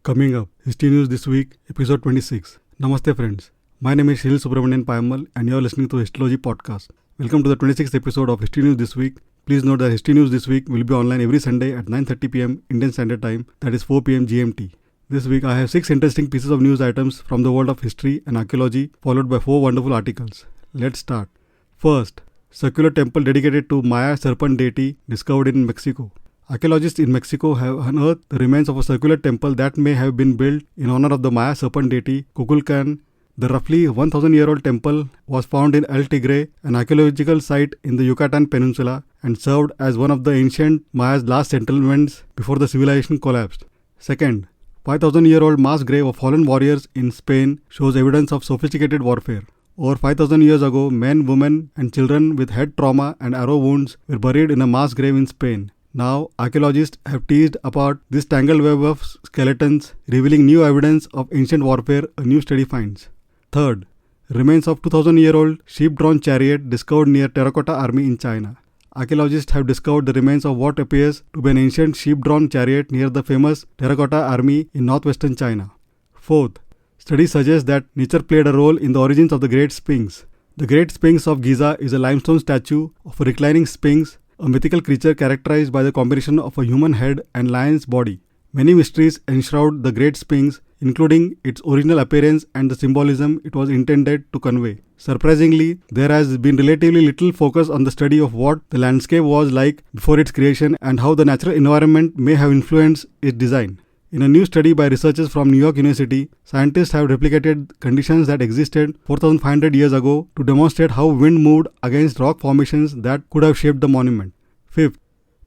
Coming up, History News This Week, Episode 26. Namaste friends. My name is Shil Subramanian Payamal and you are listening to Histology Podcast. Welcome to the 26th episode of History News This Week. Please note that History News This Week will be online every Sunday at 9:30 pm Indian Standard Time, that is 4 pm GMT. This week I have 6 interesting pieces of news items from the world of history and archaeology, followed by 4 wonderful articles. Let's start. First, circular temple dedicated to Maya serpent deity discovered in Mexico. Archaeologists in Mexico have unearthed the remains of a circular temple that may have been built in honor of the Maya serpent deity Kukulkan. The roughly 1,000-year-old temple was found in El Tigre, an archaeological site in the Yucatan Peninsula, and served as one of the ancient Maya's last settlements before the civilization collapsed. Second, 5,000-year-old mass grave of fallen warriors in Spain shows evidence of sophisticated warfare. Over 5,000 years ago, men, women, and children with head trauma and arrow wounds were buried in a mass grave in Spain. Now, archaeologists have teased apart this tangled web of skeletons, revealing new evidence of ancient warfare, a new study finds. Third, remains of 2,000-year-old sheep-drawn chariot discovered near Terracotta Army in China. Archaeologists have discovered the remains of what appears to be an ancient sheep-drawn chariot near the famous Terracotta Army in northwestern China. Fourth, studies suggest that nature played a role in the origins of the Great Sphinx. The Great Sphinx of Giza is a limestone statue of a reclining sphinx, a mythical creature characterized by the combination of a human head and lion's body. Many mysteries enshroud the Great Sphinx, including its original appearance and the symbolism it was intended to convey. Surprisingly, there has been relatively little focus on the study of what the landscape was like before its creation and how the natural environment may have influenced its design. In a new study by researchers from New York University, scientists have replicated conditions that existed 4,500 years ago to demonstrate how wind moved against rock formations that could have shaped the monument. Fifth,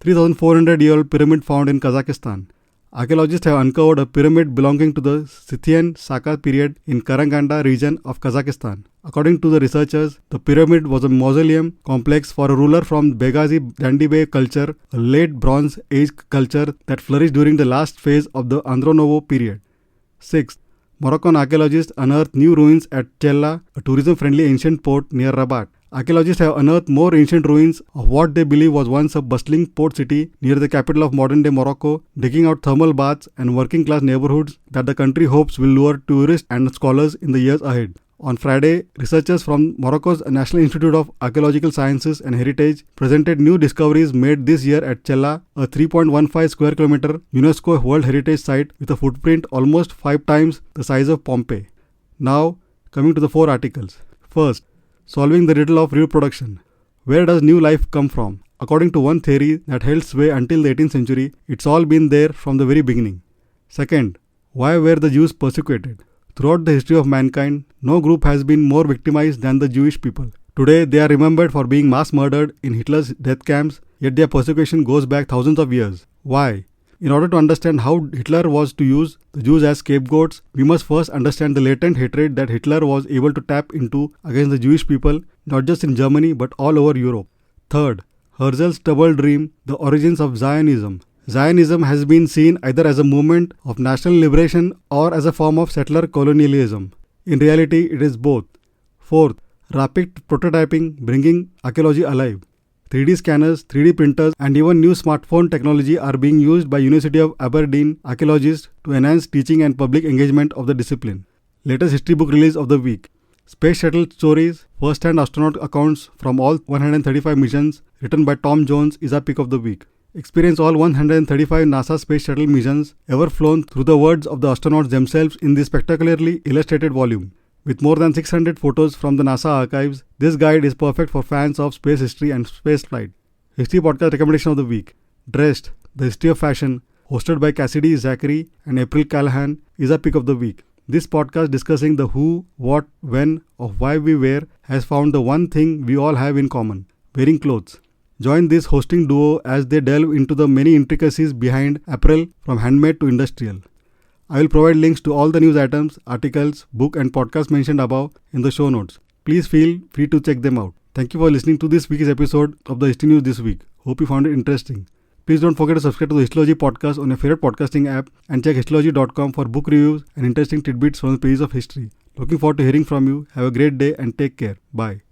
3,400-year-old pyramid found in Kazakhstan. Archaeologists have uncovered a pyramid belonging to the Scythian Saka period in Karaganda region of Kazakhstan. According to the researchers, the pyramid was a mausoleum complex for a ruler from Begazi Dandibe culture, a late Bronze Age culture that flourished during the last phase of the Andronovo period. Sixth, Moroccan archaeologists unearthed new ruins at Chella, a tourism-friendly ancient port near Rabat. Archaeologists have unearthed more ancient ruins of what they believe was once a bustling port city near the capital of modern-day Morocco, digging out thermal baths and working-class neighborhoods that the country hopes will lure tourists and scholars in the years ahead. On Friday, researchers from Morocco's National Institute of Archaeological Sciences and Heritage presented new discoveries made this year at Chella, a 3.15 square kilometer UNESCO World Heritage Site with a footprint almost 5 times the size of Pompeii. Now, coming to the 4 articles. First, solving the riddle of reproduction. Where does new life come from? According to one theory that held sway until the 18th century, it's all been there from the very beginning. Second, why were the Jews persecuted? Throughout the history of mankind, no group has been more victimized than the Jewish people. Today, they are remembered for being mass murdered in Hitler's death camps, yet their persecution goes back thousands of years. Why? In order to understand how Hitler was to use the Jews as scapegoats, we must first understand the latent hatred that Hitler was able to tap into against the Jewish people, not just in Germany but all over Europe. Third, Herzl's double dream, the origins of Zionism. Zionism has been seen either as a movement of national liberation or as a form of settler colonialism. In reality, it is both. Fourth, rapid prototyping, bringing archaeology alive. 3D scanners, 3D printers, and even new smartphone technology are being used by University of Aberdeen archaeologists to enhance teaching and public engagement of the discipline. Latest history book release of the week. Space Shuttle Stories, first-hand astronaut accounts from all 135 missions, written by Tom Jones, is our pick of the week. Experience all 135 NASA Space Shuttle missions ever flown through the words of the astronauts themselves in this spectacularly illustrated volume. With more than 600 photos from the NASA archives, this guide is perfect for fans of space history and spaceflight. History podcast recommendation of the week. Dressed, the history of fashion, hosted by Cassidy Zachary and April Callahan, is our pick of the week. This podcast discussing the who, what, when, of why we wear has found the one thing we all have in common: wearing clothes. Join this hosting duo as they delve into the many intricacies behind apparel from handmade to industrial. I will provide links to all the news items, articles, book and podcast mentioned above in the show notes. Please feel free to check them out. Thank you for listening to this week's episode of the History News This Week. Hope you found it interesting. Please don't forget to subscribe to the Histology podcast on your favorite podcasting app and check histology.com for book reviews and interesting tidbits from the pages of history. Looking forward to hearing from you. Have a great day and take care. Bye.